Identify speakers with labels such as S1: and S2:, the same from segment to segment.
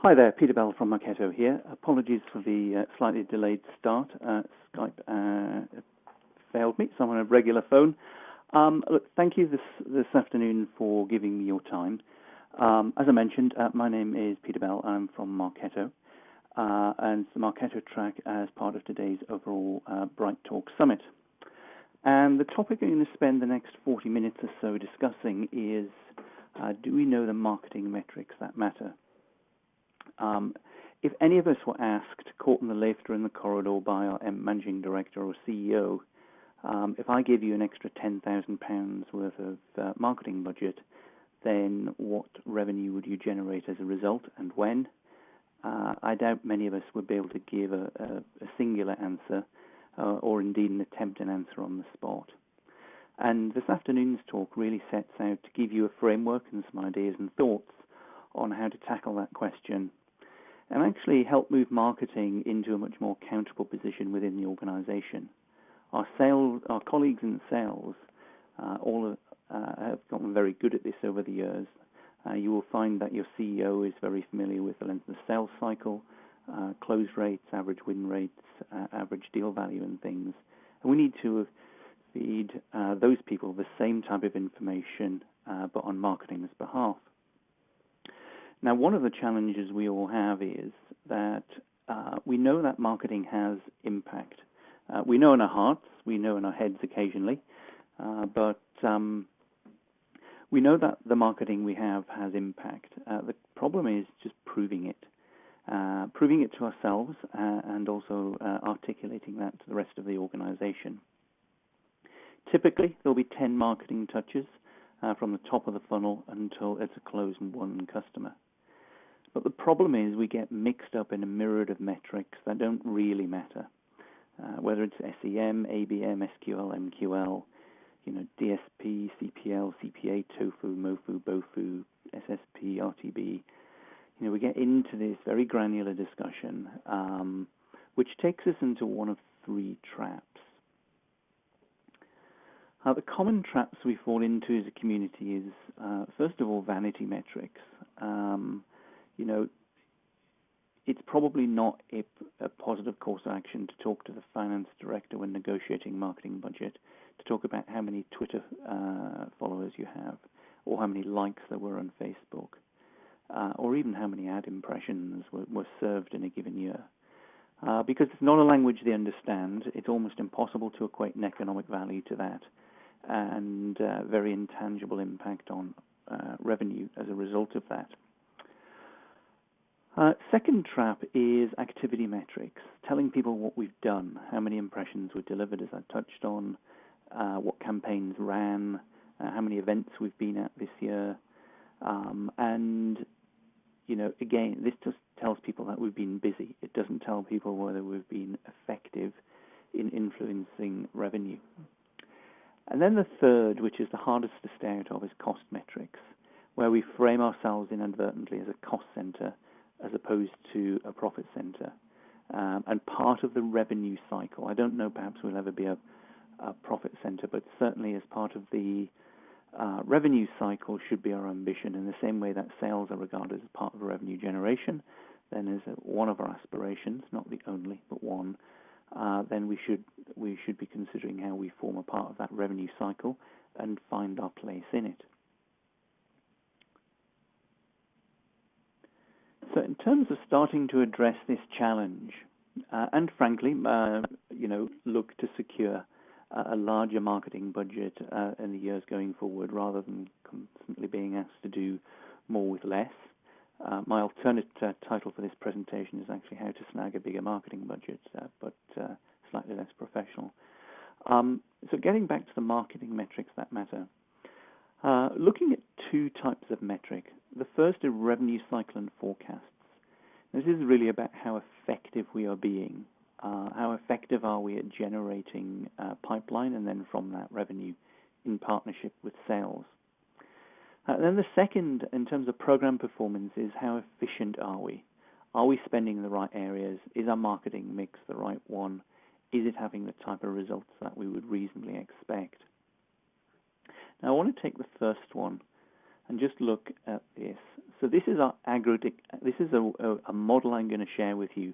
S1: Hi there, Peter Bell from Marketo here. Apologies for the slightly delayed start. Skype failed me, so I'm on a regular phone. Look, thank you this afternoon for giving me your time. As I mentioned, my name is Peter Bell. I'm from Marketo, and it's the Marketo track as part of today's overall Bright Talk Summit. And the topic I'm going to spend the next 40 minutes or so discussing is, do we know the marketing metrics that matter? If any of us were asked, caught in the lift or in the corridor by our managing director or CEO, if I give you an extra £10,000 worth of marketing budget, then what revenue would you generate as a result and when? I doubt many of us would be able to give a singular answer or indeed an attempt an answer on the spot. And this afternoon's talk really sets out to give you a framework and some ideas and thoughts on how to tackle that question and actually help move marketing into a much more accountable position within the organization. Our colleagues in sales all have gotten very good at this over the years. You will find that your CEO is very familiar with the length of the sales cycle, close rates, average win rates, average deal value and things. And we need to feed those people the same type of information, but on marketing's behalf. Now, one of the challenges we all have is that we know that marketing has impact. We know in our hearts, we know in our heads occasionally, but we know that the marketing we have has impact. The problem is just proving it to ourselves and also articulating that to the rest of the organization. Typically, there'll be 10 marketing touches from the top of the funnel until it's a closed and won customer. But the problem is we get mixed up in a myriad of metrics that don't really matter, whether it's SEM, ABM, SQL, MQL, DSP, CPL, CPA, TOFU, MOFU, BOFU, SSP, RTB. We get into this very granular discussion, which takes us into one of three traps. The common traps we fall into as a community is, first of all, vanity metrics. It's probably not a positive course of action to talk to the finance director when negotiating marketing budget, to talk about how many Twitter followers you have, or how many likes there were on Facebook, or even how many ad impressions were served in a given year. Because it's not a language they understand, it's almost impossible to equate an economic value to that, and very intangible impact on revenue as a result of that. Second trap is activity metrics, telling people what we've done, how many impressions were delivered, as I touched on, what campaigns ran, how many events we've been at this year. Again, this just tells people that we've been busy. It doesn't tell people whether we've been effective in influencing revenue. And then the third, which is the hardest to stay out of, is cost metrics, where we frame ourselves inadvertently as a cost center as opposed to a profit center. And part of the revenue cycle, I don't know, perhaps we'll ever be a profit center, but certainly as part of the revenue cycle should be our ambition, in the same way that sales are regarded as part of revenue generation, then as one of our aspirations, not the only, but one, then we should be considering how we form a part of that revenue cycle and find our place in it. So in terms of starting to address this challenge, and frankly, look to secure a larger marketing budget in the years going forward, rather than constantly being asked to do more with less. My alternate title for this presentation is actually How to Snag a Bigger Marketing Budget, but slightly less professional. So getting back to the marketing metrics that matter, looking at two types of metric. The first is revenue cycle and forecasts. This is really about how effective we are being. How effective are we at generating pipeline and then from that revenue in partnership with sales. Then the second, in terms of program performance, is how efficient are we? Are we spending in the right areas? Is our marketing mix the right one? Is it having the type of results that we would reasonably expect? Now, I want to take the first one and just look at this. So this is our aggregate. This is a model I'm going to share with you,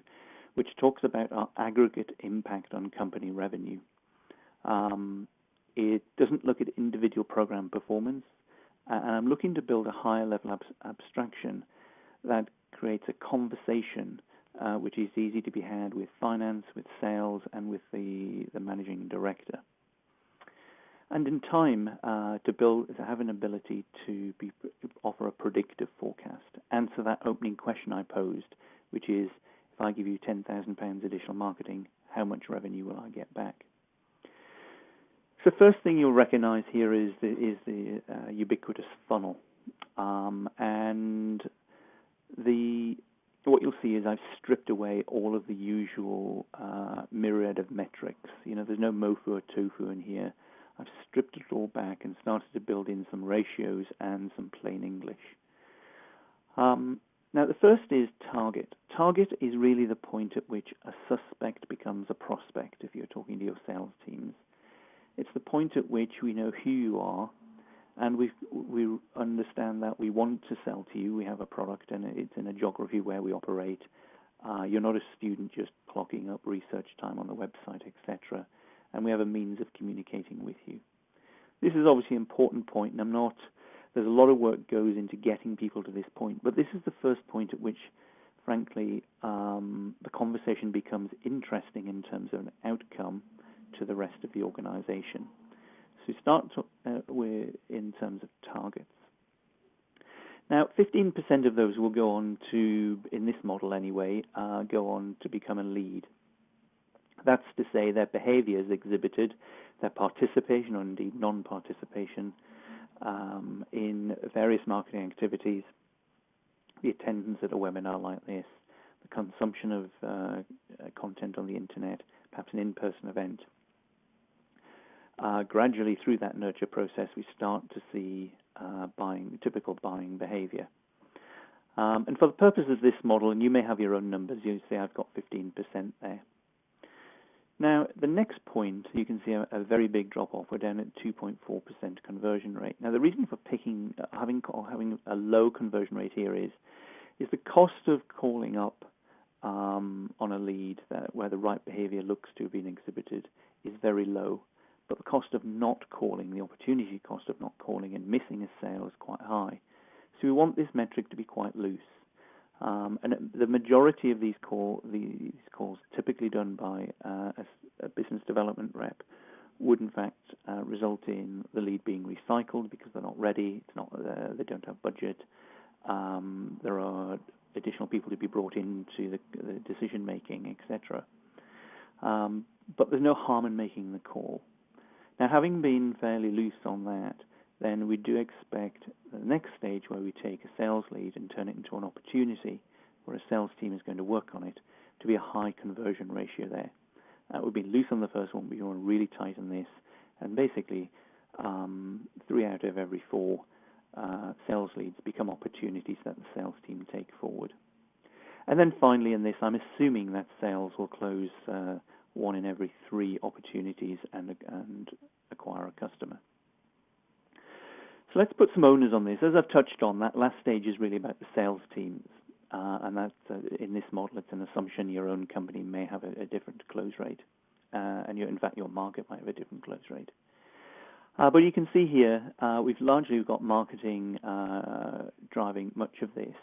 S1: which talks about our aggregate impact on company revenue. It doesn't look at individual program performance, and I'm looking to build a higher level abstraction that creates a conversation which is easy to be had with finance, with sales, and with the managing director. And in time, to have an ability to offer a predictive forecast, answer that opening question I posed, which is, if I give you £10,000 additional marketing, how much revenue will I get back? So first thing you'll recognize here is the ubiquitous funnel, and what you'll see is I've stripped away all of the usual myriad of metrics. There's no MOFU or TOFU in here. I've stripped it all back and started to build in some ratios and some plain English. Now, the first is target. Target is really the point at which a suspect becomes a prospect if you're talking to your sales teams. It's the point at which we know who you are, and we understand that we want to sell to you. We have a product, and it's in a geography where we operate. You're not a student just clocking up research time on the website, etc., and we have a means of communicating with you. This is obviously an important point, and there's a lot of work goes into getting people to this point, but this is the first point at which, frankly, the conversation becomes interesting in terms of an outcome to the rest of the organization. So start in terms of targets. Now, 15% of those will go on to, in this model anyway, go on to become a lead. That's to say their behavior is exhibited, their participation or indeed non-participation in various marketing activities, the attendance at a webinar like this, the consumption of content on the internet, perhaps an in-person event. Gradually through that nurture process, we start to see typical buying behavior. And for the purpose of this model, and you may have your own numbers, you see I've got 15% there. Now, the next point, you can see a very big drop-off. We're down at 2.4% conversion rate. Now, the reason for having a low conversion rate here is the cost of calling up on a lead where the right behavior looks to have been exhibited is very low. But the cost of not calling, the opportunity cost of not calling and missing a sale is quite high. So we want this metric to be quite loose. And the majority of these calls, typically done by a business development rep, would in fact result in the lead being recycled because they're not ready, they don't have budget, there are additional people to be brought into the decision making, etc. But there's no harm in making the call. Now, having been fairly loose on that, then we do expect the next stage where we take a sales lead and turn it into an opportunity where a sales team is going to work on it to be a high conversion ratio there. We've been loose on the first one, but you want to really tighten this. And basically, 3 out of every 4 sales leads become opportunities that the sales team take forward. And then finally in this, I'm assuming that sales will close 1 in every 3 opportunities and acquire a customer. So let's put some owners on this. As I've touched on, that last stage is really about the sales teams. And that's, in this model, it's an assumption your own company may have a different close rate. And in fact, your market might have a different close rate. But you can see here, we've largely got marketing driving much of this.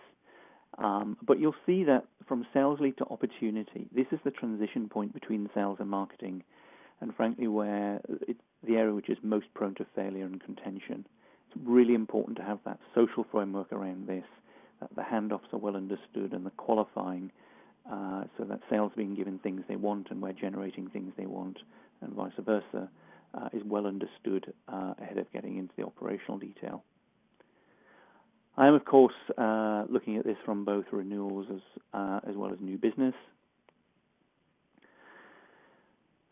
S1: But you'll see that from sales lead to opportunity, this is the transition point between sales and marketing, and frankly, where the area which is most prone to failure and contention. It's really important to have that social framework around this, that the handoffs are well understood and the qualifying, so that sales are being given things they want and we're generating things they want, and vice versa, is well understood ahead of getting into the operational detail. I am, of course, looking at this from both renewals as well as new business.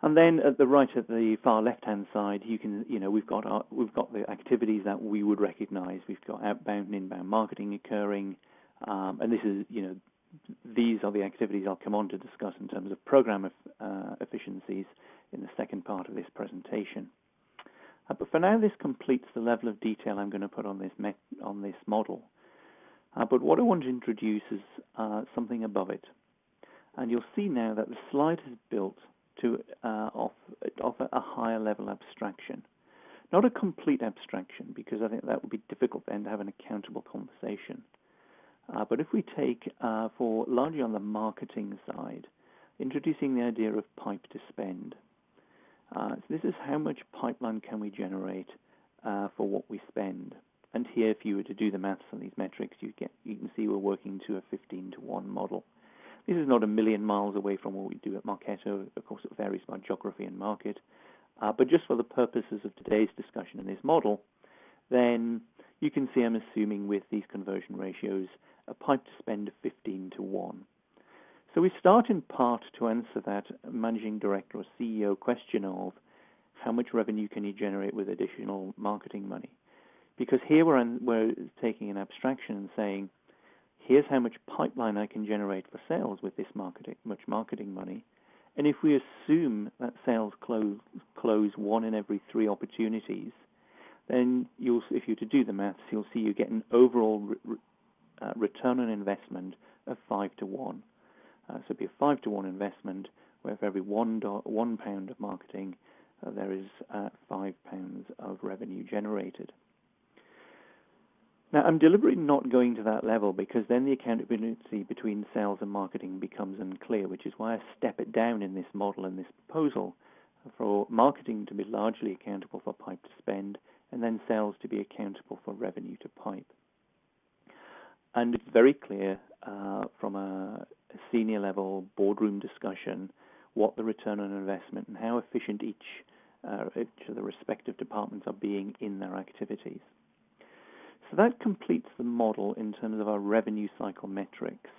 S1: And then at the far left-hand side, we've got the activities that we would recognize. We've got outbound and inbound marketing occurring, and this is, these are the activities I'll come on to discuss in terms of program efficiencies in the second part of this presentation. But for now, this completes the level of detail I'm going to put on this model. But what I want to introduce is something above it. And you'll see now that the slide is built to offer a higher level abstraction. Not a complete abstraction, because I think that would be difficult then to have an accountable conversation. But if we take, for largely on the marketing side, introducing the idea of pipe to spend. So this is how much pipeline can we generate for what we spend. And here, if you were to do the maths on these metrics, you can see we're working to a 15-to-1 model. This is not a million miles away from what we do at Marketo. Of course, it varies by geography and market. But just for the purposes of today's discussion in this model, then you can see I'm assuming with these conversion ratios a pipe to spend of 15-to-1. So we start in part to answer that managing director or CEO question of how much revenue can you generate with additional marketing money? Because here we're taking an abstraction and saying, here's how much pipeline I can generate for sales with this much marketing money. And if we assume that sales close 1 in every 3 opportunities, then if you were to do the maths, you'll see you get an overall return on investment of 5-to-1. So it'd be a 5-to-1 investment, where for every £1 of marketing, there is £5 of revenue generated. Now, I'm deliberately not going to that level, because then the accountability between sales and marketing becomes unclear, which is why I step it down in this model and this proposal for marketing to be largely accountable for pipe to spend, and then sales to be accountable for revenue to pipe. And it's very clear from a senior level boardroom discussion what the return on investment and how efficient each of the respective departments are being in their activities. So that completes the model in terms of our revenue cycle metrics,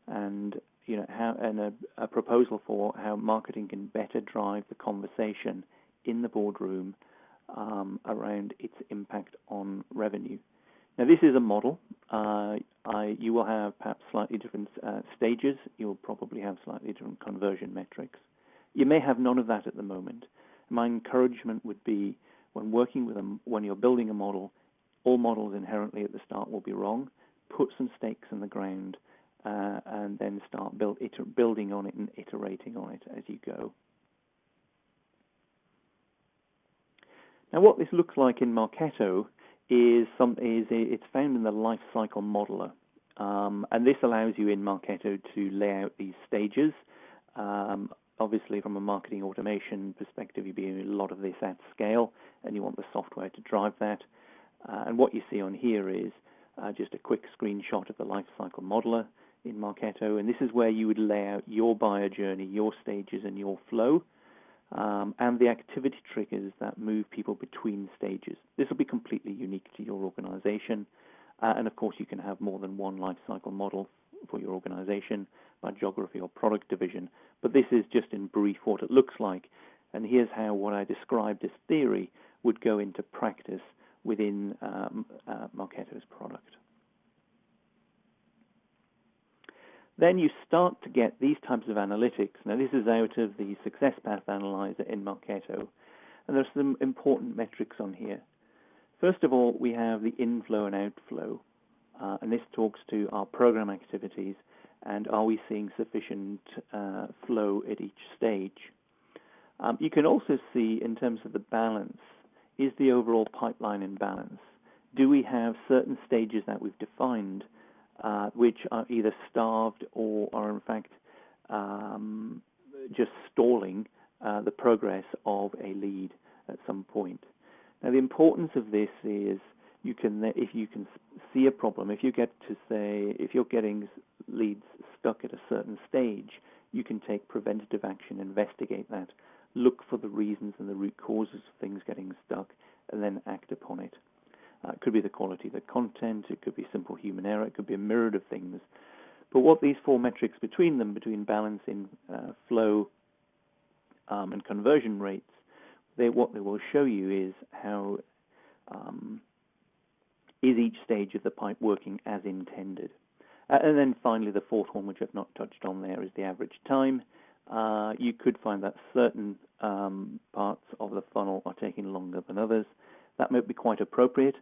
S1: and a proposal for how marketing can better drive the conversation in the boardroom around its impact on revenue. Now, this is a model. You will have perhaps slightly different stages. You'll probably have slightly different conversion metrics. You may have none of that at the moment. My encouragement would be, when you're building a model, all models inherently at the start will be wrong. Put some stakes in the ground and then start building on it and iterating on it as you go. Now, what this looks like in Marketo is it's found in the life cycle modeler, and this allows you in Marketo to lay out these stages. Obviously, from a marketing automation perspective, you're doing a lot of this at scale, and you want the software to drive that. And what you see on here is just a quick screenshot of the life cycle modeler in Marketo, and this is where you would lay out your buyer journey, your stages, and your flow. And the activity triggers that move people between stages. This will be completely unique to your organization. And of course, you can have more than one life cycle model for your organization by geography or product division. But this is just in brief what it looks like. And here's how what I described as theory would go into practice within Marketo's product. Then you start to get these types of analytics. Now, this is out of the Success Path Analyzer in Marketo, and there's some important metrics on here. First of all, we have the inflow and outflow, and this talks to our program activities, and are we seeing sufficient flow at each stage. You can also see, in terms of the balance, is the overall pipeline in balance? Do we have certain stages that we've defined which are either starved or are in fact just stalling the progress of a lead at some point? Now, the importance of this is if you can see a problem, if you're getting leads stuck at a certain stage, you can take preventative action, investigate that, look for the reasons and the root causes of things getting stuck, and then act upon it. It could be the quality of the content, it could be simple human error, it could be a myriad of things. But what these 4 metrics between balance in flow and conversion rates, what they will show you is how is each stage of the pipe working as intended. And then finally, the 4th one, which I've not touched on there, is the average time. You could find that certain parts of the funnel are taking longer than others. That might be quite appropriate.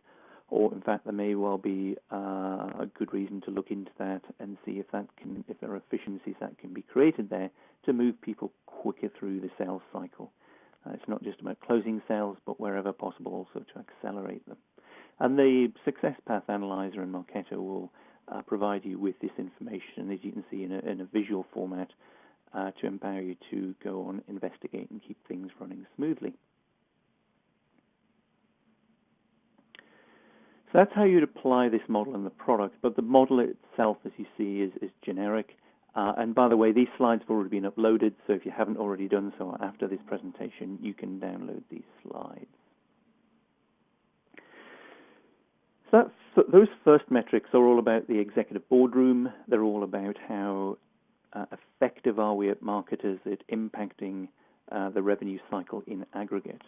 S1: or in fact there may well be a good reason to look into that and see if there are efficiencies that can be created there to move people quicker through the sales cycle. It's not just about closing sales, but wherever possible also to accelerate them. And the Success Path Analyzer in Marketo will provide you with this information, as you can see, in a visual format to empower you to go on, investigate, and keep things running smoothly. So that's how you'd apply this model in the product, but the model itself, as you see, is generic. And by the way, these slides have already been uploaded, so if you haven't already done so after this presentation, you can download these slides. So those first metrics are all about the executive boardroom. They're all about how effective are we at marketers at impacting the revenue cycle in aggregate.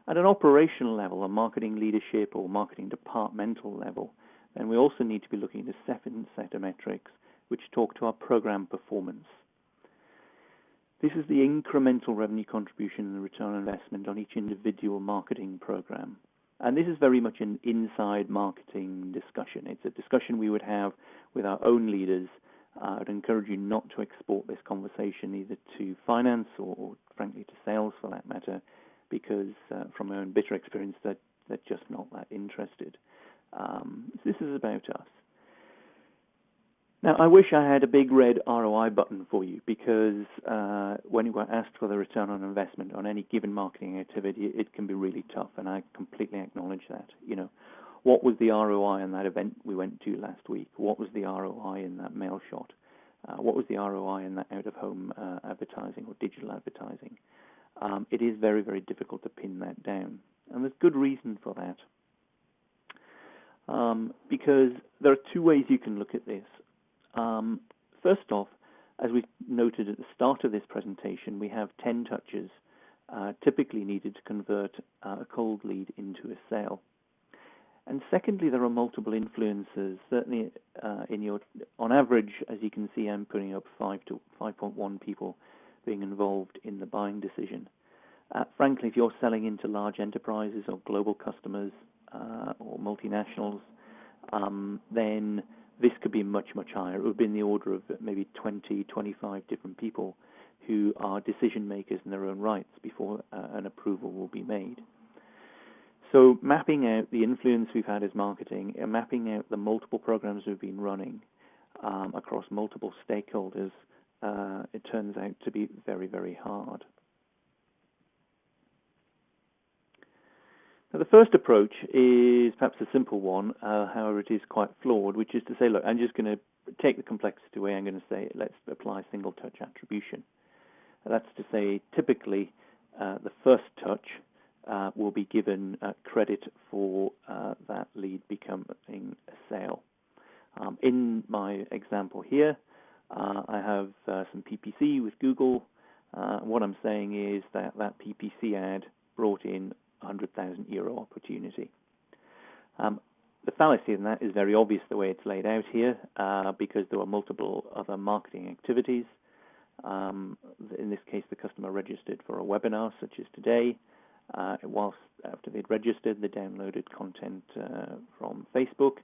S1: At an operational level, a marketing leadership or marketing departmental level, then we also need to be looking at a second set of metrics which talk to our program performance. This is the incremental revenue contribution and the return on investment on each individual marketing program. And this is very much an inside marketing discussion. It's a discussion we would have with our own leaders. I'd encourage you not to export this conversation either to finance or frankly to sales for that matter, because from my own bitter experience, they're just not that interested. This is about us. Now, I wish I had a big red ROI button for you, because when you were asked for the return on investment on any given marketing activity, it can be really tough, and I completely acknowledge that. You know, what was the ROI in that event we went to last week? What was the ROI in that mail shot? What was the ROI in that out-of-home advertising or digital advertising? It is very, very difficult to pin that down, and there's good reason for that. Because there are two ways you can look at this. First off, as we noted at the start of this presentation, we have 10 touches typically needed to convert a cold lead into a sale. And secondly, there are multiple influencers. Certainly, on average, as you can see, I'm putting up 5 to 5.1 people being involved in the buying decision. Frankly, if you're selling into large enterprises or global customers or multinationals, then this could be much, much higher. It would be in the order of maybe 20, 25 different people who are decision makers in their own rights before an approval will be made. So mapping out the influence we've had as marketing and mapping out the multiple programs we've been running across multiple stakeholders, it turns out to be very, very hard. Now, the first approach is perhaps a simple one, however it is quite flawed, which is to say, look, I'm just going to take the complexity away. I'm going to say, let's apply single-touch attribution. That's to say, typically, the first touch will be given credit for that lead becoming a sale. In my example here, I have some PPC with Google. What I'm saying is that PPC ad brought in €100,000 opportunity. The fallacy in that is very obvious the way it's laid out here, because there were multiple other marketing activities. In this case, the customer registered for a webinar such as today. Whilst after they'd registered, they downloaded content from Facebook.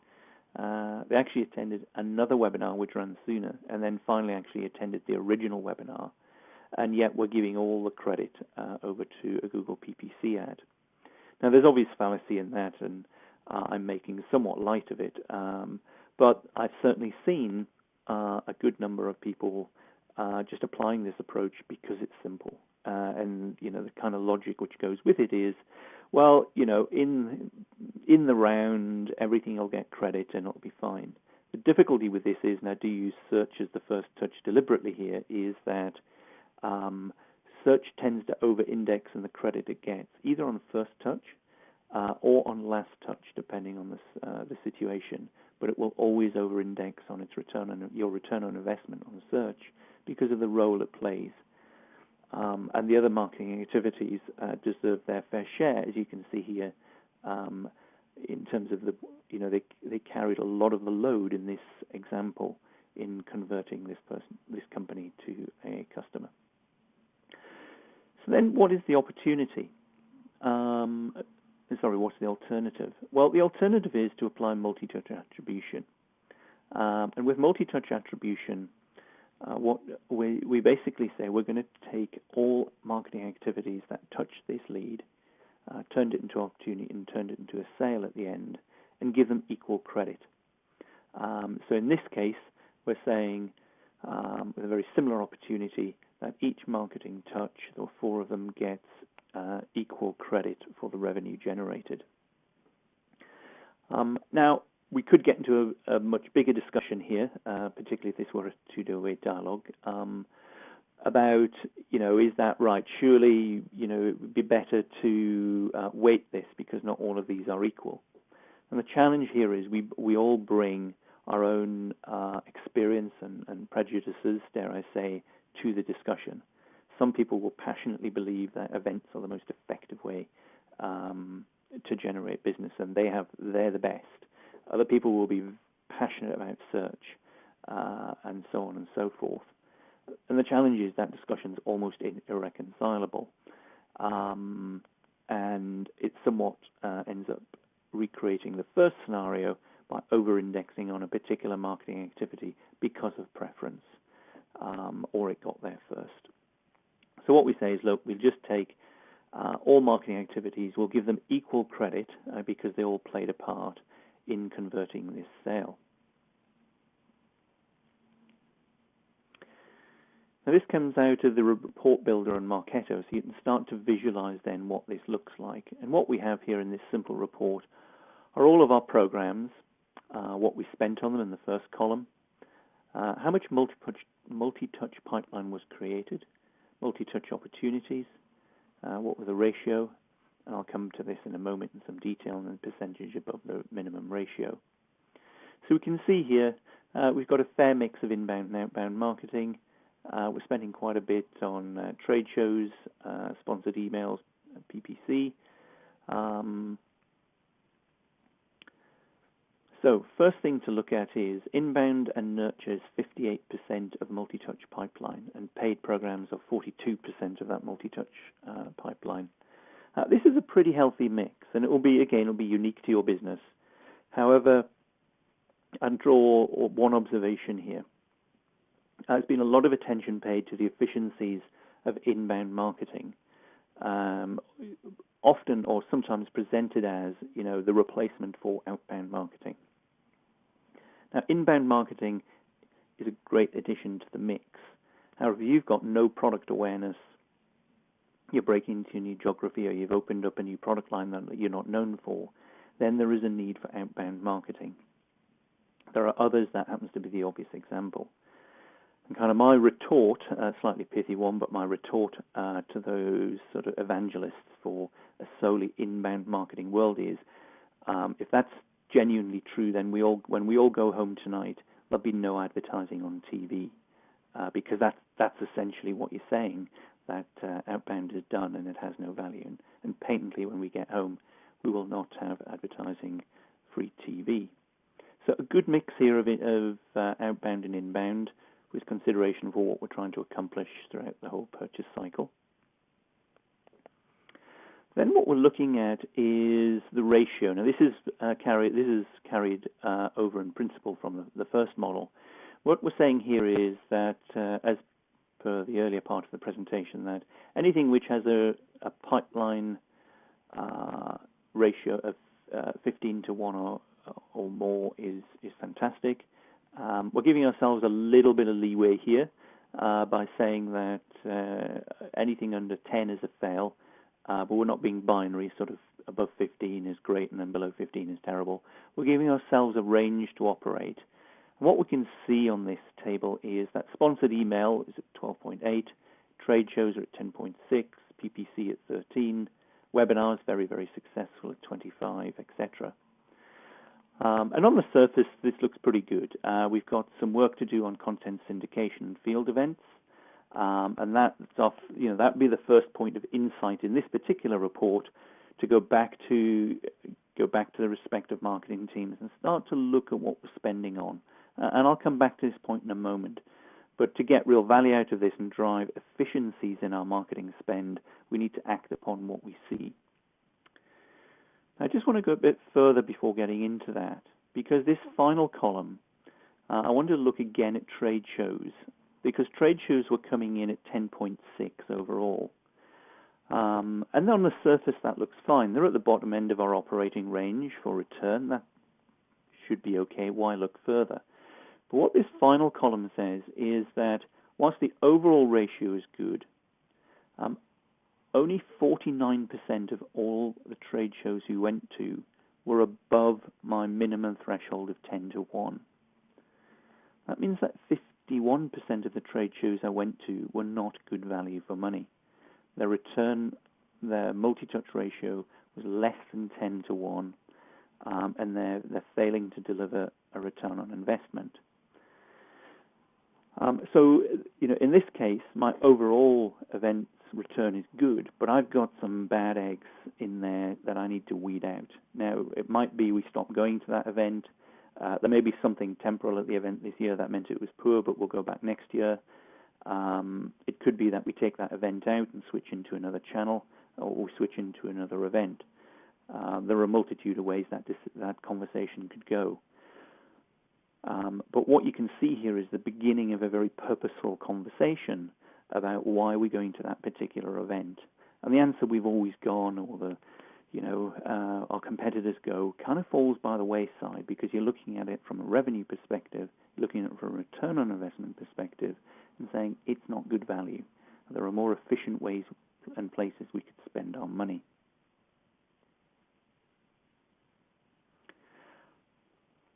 S1: They actually attended another webinar which ran sooner, and then finally actually attended the original webinar, and yet we're giving all the credit over to a Google PPC ad. Now, there's obvious fallacy in that, and I'm making somewhat light of it, but I've certainly seen a good number of people just applying this approach because it's simple. And, you know, the kind of logic which goes with it is, well, you know, in the round, everything will get credit and it'll be fine. The difficulty with this is, now do you use search as the first touch deliberately here, is that search tends to over-index in the credit it gets, either on first touch or on last touch, depending on the situation. But it will always over-index on its your return on investment on search because of the role it plays. And the other marketing activities deserve their fair share, as you can see here. In terms of they carried a lot of the load in this example in converting this company to a customer. So then, what is the opportunity? What's the alternative? Well, the alternative is to apply multi-touch attribution. And with multi-touch attribution, what we basically say, we're going to take all marketing activities that touch this lead, turned it into opportunity, and turned it into a sale at the end, and give them equal credit. So in this case, we're saying, with a very similar opportunity, that each marketing touch, or 4 of them, gets equal credit for the revenue generated. Now, we could get into a much bigger discussion here, particularly if this were a two-way dialogue, about, is that right? Surely, it would be better to weight this because not all of these are equal. And the challenge here is we all bring our own experience and prejudices, dare I say, to the discussion. Some people will passionately believe that events are the most effective way to generate business, and they're the best. Other people will be passionate about search, and so on and so forth. And the challenge is that discussion's almost irreconcilable, and it somewhat ends up recreating the first scenario by over-indexing on a particular marketing activity because of preference, or it got there first. So what we say is, look, we'll just take all marketing activities, we'll give them equal credit because they all played a part in converting this sale. Now this comes out of the report builder and Marketo, so you can start to visualize then what this looks like. And what we have here in this simple report are all of our programs, what we spent on them in the first column, how much multi-touch pipeline was created, multi-touch opportunities, what was the ratio, and I'll come to this in a moment in some detail, and the percentage above the minimum ratio. So we can see here we've got a fair mix of inbound and outbound marketing. We're spending quite a bit on trade shows, sponsored emails, PPC. So first thing to look at is inbound and nurtures 58% of multi-touch pipeline, and paid programs are 42% of that multi-touch pipeline. This is a pretty healthy mix, and it'll be unique to your business. However, I'd draw one observation here. There's been a lot of attention paid to the efficiencies of inbound marketing, often or sometimes presented as, the replacement for outbound marketing. Now, inbound marketing is a great addition to the mix. However, if you've got no product awareness, you're breaking into a new geography, or you've opened up a new product line that you're not known for, then there is a need for outbound marketing. There are others that happens to be the obvious example. And kind of my retort, slightly pithy one, but my retort to those sort of evangelists for a solely inbound marketing world is, if that's genuinely true, then when we all go home tonight, there'll be no advertising on TV, because that's essentially what you're saying, that outbound is done and it has no value. And patently, when we get home, we will not have advertising free TV. So a good mix here of outbound and inbound, with consideration for what we're trying to accomplish throughout the whole purchase cycle. Then what we're looking at is the ratio. Now this is carried over in principle from the first model. What we're saying here is that, as per the earlier part of the presentation, that anything which has a pipeline ratio of 15 to 1 or more is fantastic. We're giving ourselves a little bit of leeway here by saying that anything under 10 is a fail, but we're not being binary, sort of above 15 is great and then below 15 is terrible. We're giving ourselves a range to operate. And what we can see on this table is that sponsored email is at 12.8, trade shows are at 10.6, PPC at 13, webinars very, very successful at 25, etc. And on the surface, this looks pretty good. We've got some work to do on content syndication and field events, and that'd be the first point of insight in this particular report, to go back to the respective marketing teams and start to look at what we're spending on. And I'll come back to this point in a moment. But to get real value out of this and drive efficiencies in our marketing spend, we need to act upon what we see. I just want to go a bit further before getting into that, because this final column, I want to look again at trade shows, because trade shows were coming in at 10.6 overall. And on the surface, that looks fine. They're at the bottom end of our operating range for return. That should be okay. Why look further? But what this final column says is that whilst the overall ratio is good, only 49% of all the trade shows we went to were above my minimum threshold of 10 to 1. That means that 51% of the trade shows I went to were not good value for money. Their return, their multi-touch ratio was less than 10 to 1, and they're failing to deliver a return on investment. So, in this case, my overall event's return is good, but I've got some bad eggs in there that I need to weed out. Now, it might be we stop going to that event. There may be something temporal at the event this year that meant it was poor, but we'll go back next year. It could be that we take that event out and switch into another channel, or we switch into another event. There are a multitude of ways that conversation could go. But what you can see here is the beginning of a very purposeful conversation about why we're going to that particular event. And the answer we've always gone, or our competitors go, kind of falls by the wayside, because you're looking at it from a revenue perspective, looking at it from a return on investment perspective, and saying it's not good value. There are more efficient ways and places we could spend our money.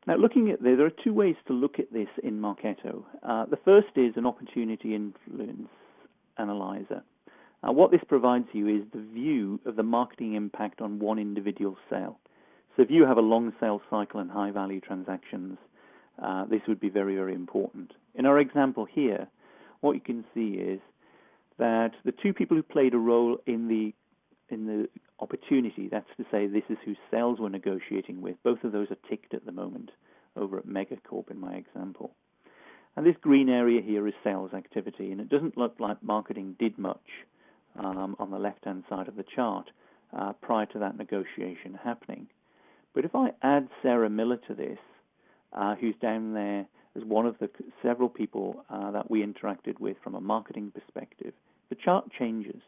S1: Now, looking at there are two ways to look at this in Marketo. The first is an opportunity influence analyzer. What this provides you is the view of the marketing impact on one individual sale. So if you have a long sales cycle and high-value transactions, this would be very, very important. In our example here, what you can see is that the two people who played a role in the opportunity, that's to say this is whose sales we're negotiating with, both of those are ticked at the moment over at Megacorp in my example. And this green area here is sales activity, and it doesn't look like marketing did much on the left-hand side of the chart prior to that negotiation happening. But if I add Sarah Miller to this, who's down there as one of the several people that we interacted with from a marketing perspective, the chart changes.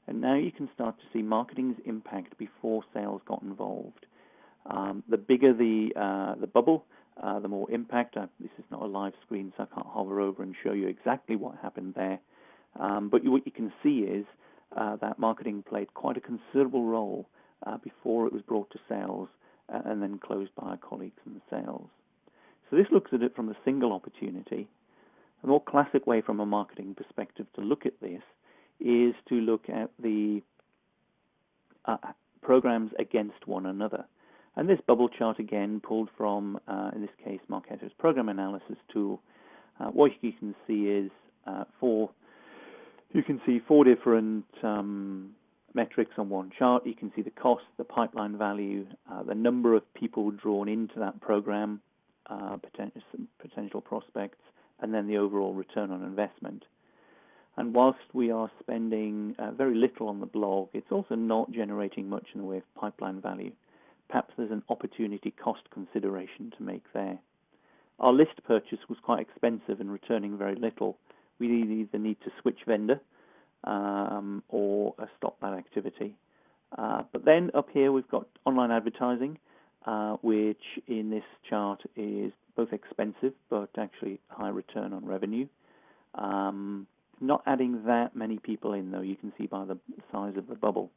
S1: And now you can start to see marketing's impact before sales got involved. The bigger the bubble, the more impact. This is not a live screen, so I can't hover over and show you exactly what happened there. But what you can see is that marketing played quite a considerable role before it was brought to sales and then closed by our colleagues in the sales. So this looks at it from a single opportunity. A more classic way from a marketing perspective to look at this is to look at the programs against one another. And this bubble chart, again, pulled from, in this case, Marketo's program analysis tool. What you can see is four different metrics on one chart. You can see the cost, the pipeline value, the number of people drawn into that program, potential prospects, and then the overall return on investment. And whilst we are spending very little on the blog, it's also not generating much in the way of pipeline value. Perhaps there's an opportunity cost consideration to make there. Our list purchase was quite expensive and returning very little. We either need to switch vendor or stop that activity. But then up here we've got online advertising, which in this chart is both expensive but actually high return on revenue. Not adding that many people in, though, you can see by the size of the bubble.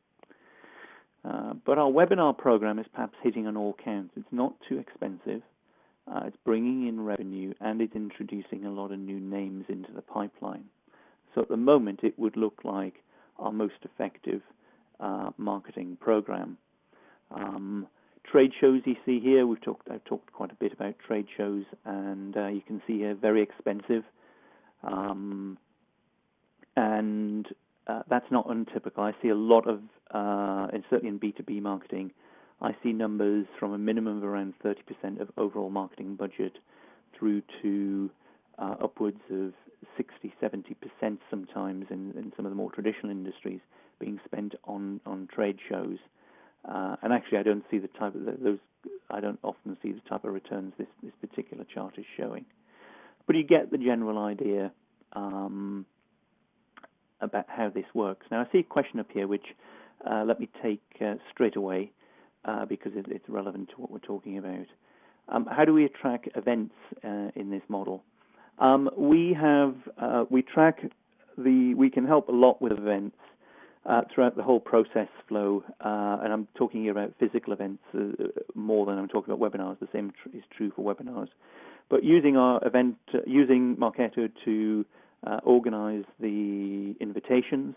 S1: But our webinar program is perhaps hitting on all counts. It's not too expensive. It's bringing in revenue, and it's introducing a lot of new names into the pipeline. So at the moment, it would look like our most effective marketing program. Trade shows you see here, I've talked quite a bit about trade shows, and you can see here very expensive. And that's not untypical. I see a lot of, and certainly in B2B marketing, I see numbers from a minimum of around 30% of overall marketing budget through to upwards of 60, 70% sometimes in some of the more traditional industries being spent on trade shows. And actually, I don't see the type of those. I don't often see the type of returns this particular chart is showing. But you get the general idea about how this works. Now, I see a question up here, which let me take straight away because it's relevant to what we're talking about. How do we track events in this model? We can help a lot with events throughout the whole process flow, and I'm talking here about physical events more than I'm talking about webinars. The same is true for webinars. But using using Marketo to organize the invitations,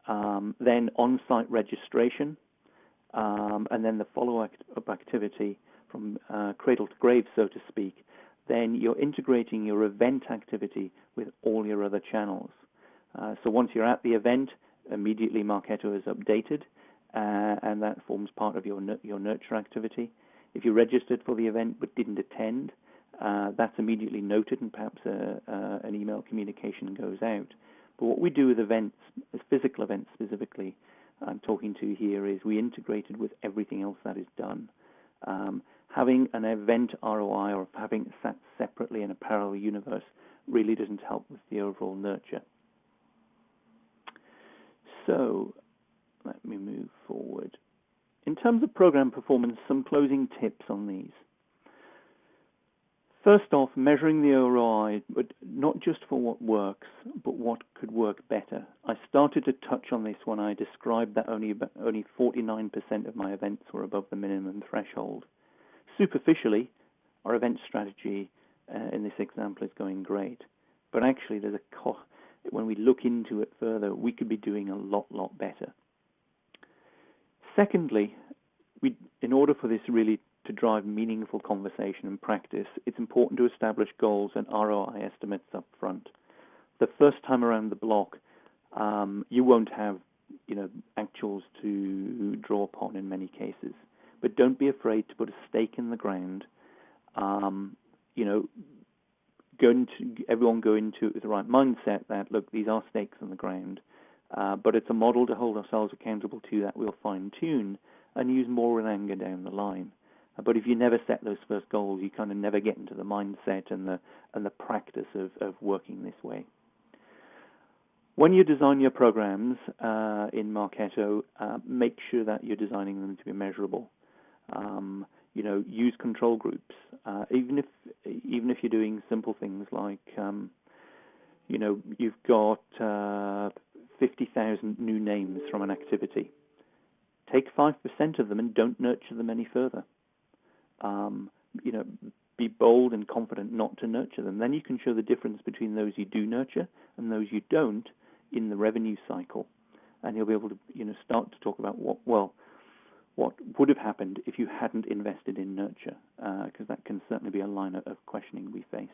S1: then on-site registration, and then the follow-up activity from cradle to grave, so to speak, then you're integrating your event activity with all your other channels. So once you're at the event, immediately Marketo is updated, and that forms part of your nurture activity. If you registered for the event but didn't attend, that's immediately noted, and perhaps an email communication goes out. But what we do with events, physical events specifically, I'm talking to here, is we integrate it with everything else that is done. Having an event ROI or having it sat separately in a parallel universe really doesn't help with the overall nurture. So let me move forward. In terms of program performance, some closing tips on these. First off, measuring the ROI, but not just for what works, but what could work better. I started to touch on this when I described that only 49% of my events were above the minimum threshold. Superficially, our event strategy in this example is going great, but actually there's a cost. When we look into it further, we could be doing a lot better. Secondly, in order for this really to drive meaningful conversation and practice, it's important to establish goals and ROI estimates up front. The first time around the block, you won't have, actuals to draw upon in many cases. But don't be afraid to put a stake in the ground. Everyone go into it with the right mindset that, look, these are stakes in the ground, but it's a model to hold ourselves accountable to that we'll fine-tune and use more in anger down the line. But if you never set those first goals, you kind of never get into the mindset and the practice of working this way. When you design your programs in Marketo, make sure that you're designing them to be measurable. Use control groups. Even if you're doing simple things like, you've got 50,000 new names from an activity. Take 5% of them and don't nurture them any further. Be bold and confident not to nurture them. Then you can show the difference between those you do nurture and those you don't in the revenue cycle, and you'll be able to start to talk about what would have happened if you hadn't invested in nurture, because that can certainly be a line of questioning we face.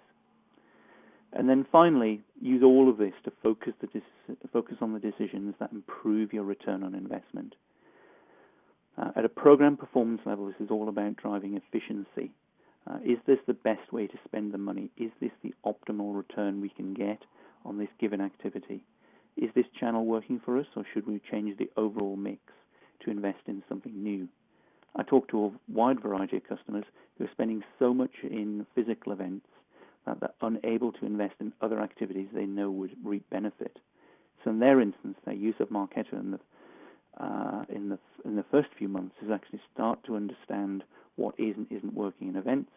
S1: And then finally, use all of this to focus on the decisions that improve your return on investment. At a program performance level, this is all about driving efficiency. Is this the best way to spend the money? Is this the optimal return we can get on this given activity? Is this channel working for us, or should we change the overall mix to invest in something new? I talk to a wide variety of customers who are spending so much in physical events that they're unable to invest in other activities they know would reap benefit. So in their instance, their use of Marketo in the first few months is actually start to understand what is and isn't working in events,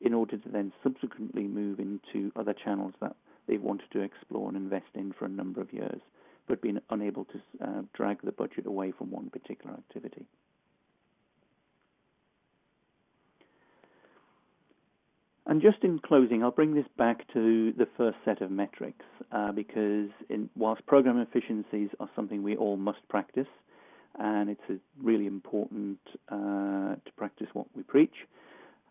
S1: in order to then subsequently move into other channels that they've wanted to explore and invest in for a number of years, but been unable to drag the budget away from one particular activity. And just in closing, I'll bring this back to the first set of metrics, because whilst program efficiencies are something we all must practice, and it's really important to practice what we preach,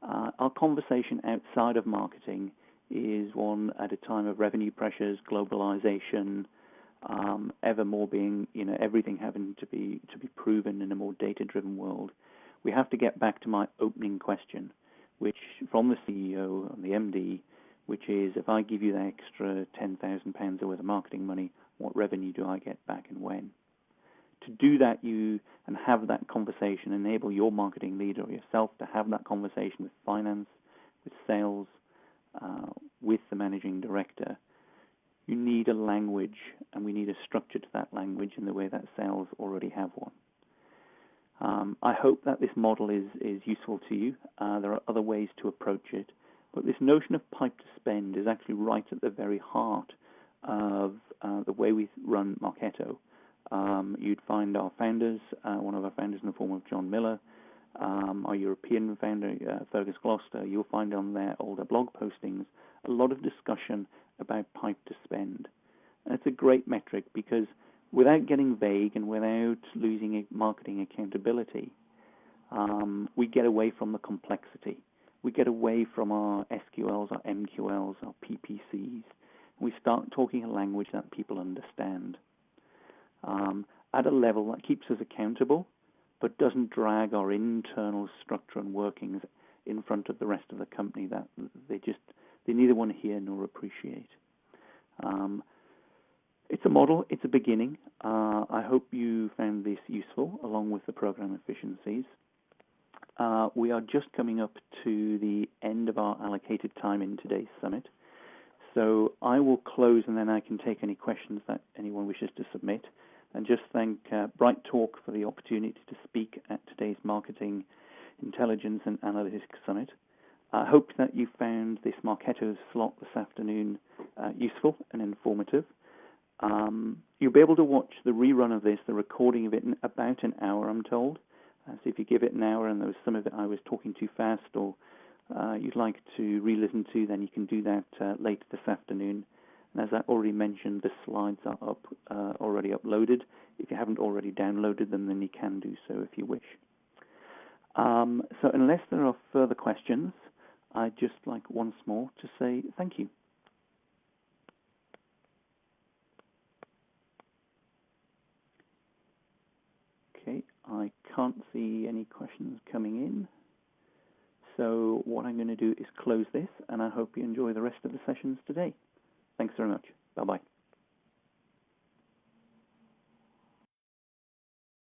S1: our conversation outside of marketing is one at a time of revenue pressures, globalization, ever more being, everything having to be proven in a more data-driven world. We have to get back to my opening question, which from the CEO and the MD, which is, if I give you the extra £10,000 worth of marketing money, what revenue do I get back and when? to do that, and have that conversation, enable your marketing leader or yourself to have that conversation with finance, with sales, with the managing director. You need a language, and we need a structure to that language in the way that sales already have one. I hope that this model is useful to you. There are other ways to approach it, but this notion of pipe to spend is actually right at the very heart of the way we run Marketo. You'd find our founders, one of our founders in the form of John Miller, our European founder, Fergus Gloucester. You'll find on their older blog postings a lot of discussion about pipe to spend. And it's a great metric because without getting vague and without losing marketing accountability, we get away from the complexity. We get away from our SQLs, our MQLs, our PPCs. We start talking a language that people understand at a level that keeps us accountable, but doesn't drag our internal structure and workings in front of the rest of the company that they neither want to hear nor appreciate. It's a model, it's a beginning. I hope you found this useful, along with the program efficiencies. We are just coming up to the end of our allocated time in today's summit. So I will close, and then I can take any questions that anyone wishes to submit. And just thank Bright Talk for the opportunity to speak at today's Marketing Intelligence and Analytics Summit. I hope that you found this Marketo slot this afternoon useful and informative. You'll be able to watch the rerun of this, the recording of it, in about an hour, I'm told. So if you give it an hour and there was some of it I was talking too fast or you'd like to re-listen to, then you can do that later this afternoon. And as I already mentioned, the slides are up, already uploaded. If you haven't already downloaded them, then you can do so if you wish. So unless there are further questions, I'd just like once more to say thank you. Okay, I can't see any questions coming in. So what I'm going to do is close this, and I hope you enjoy the rest of the sessions today. Thanks very much. Bye-bye.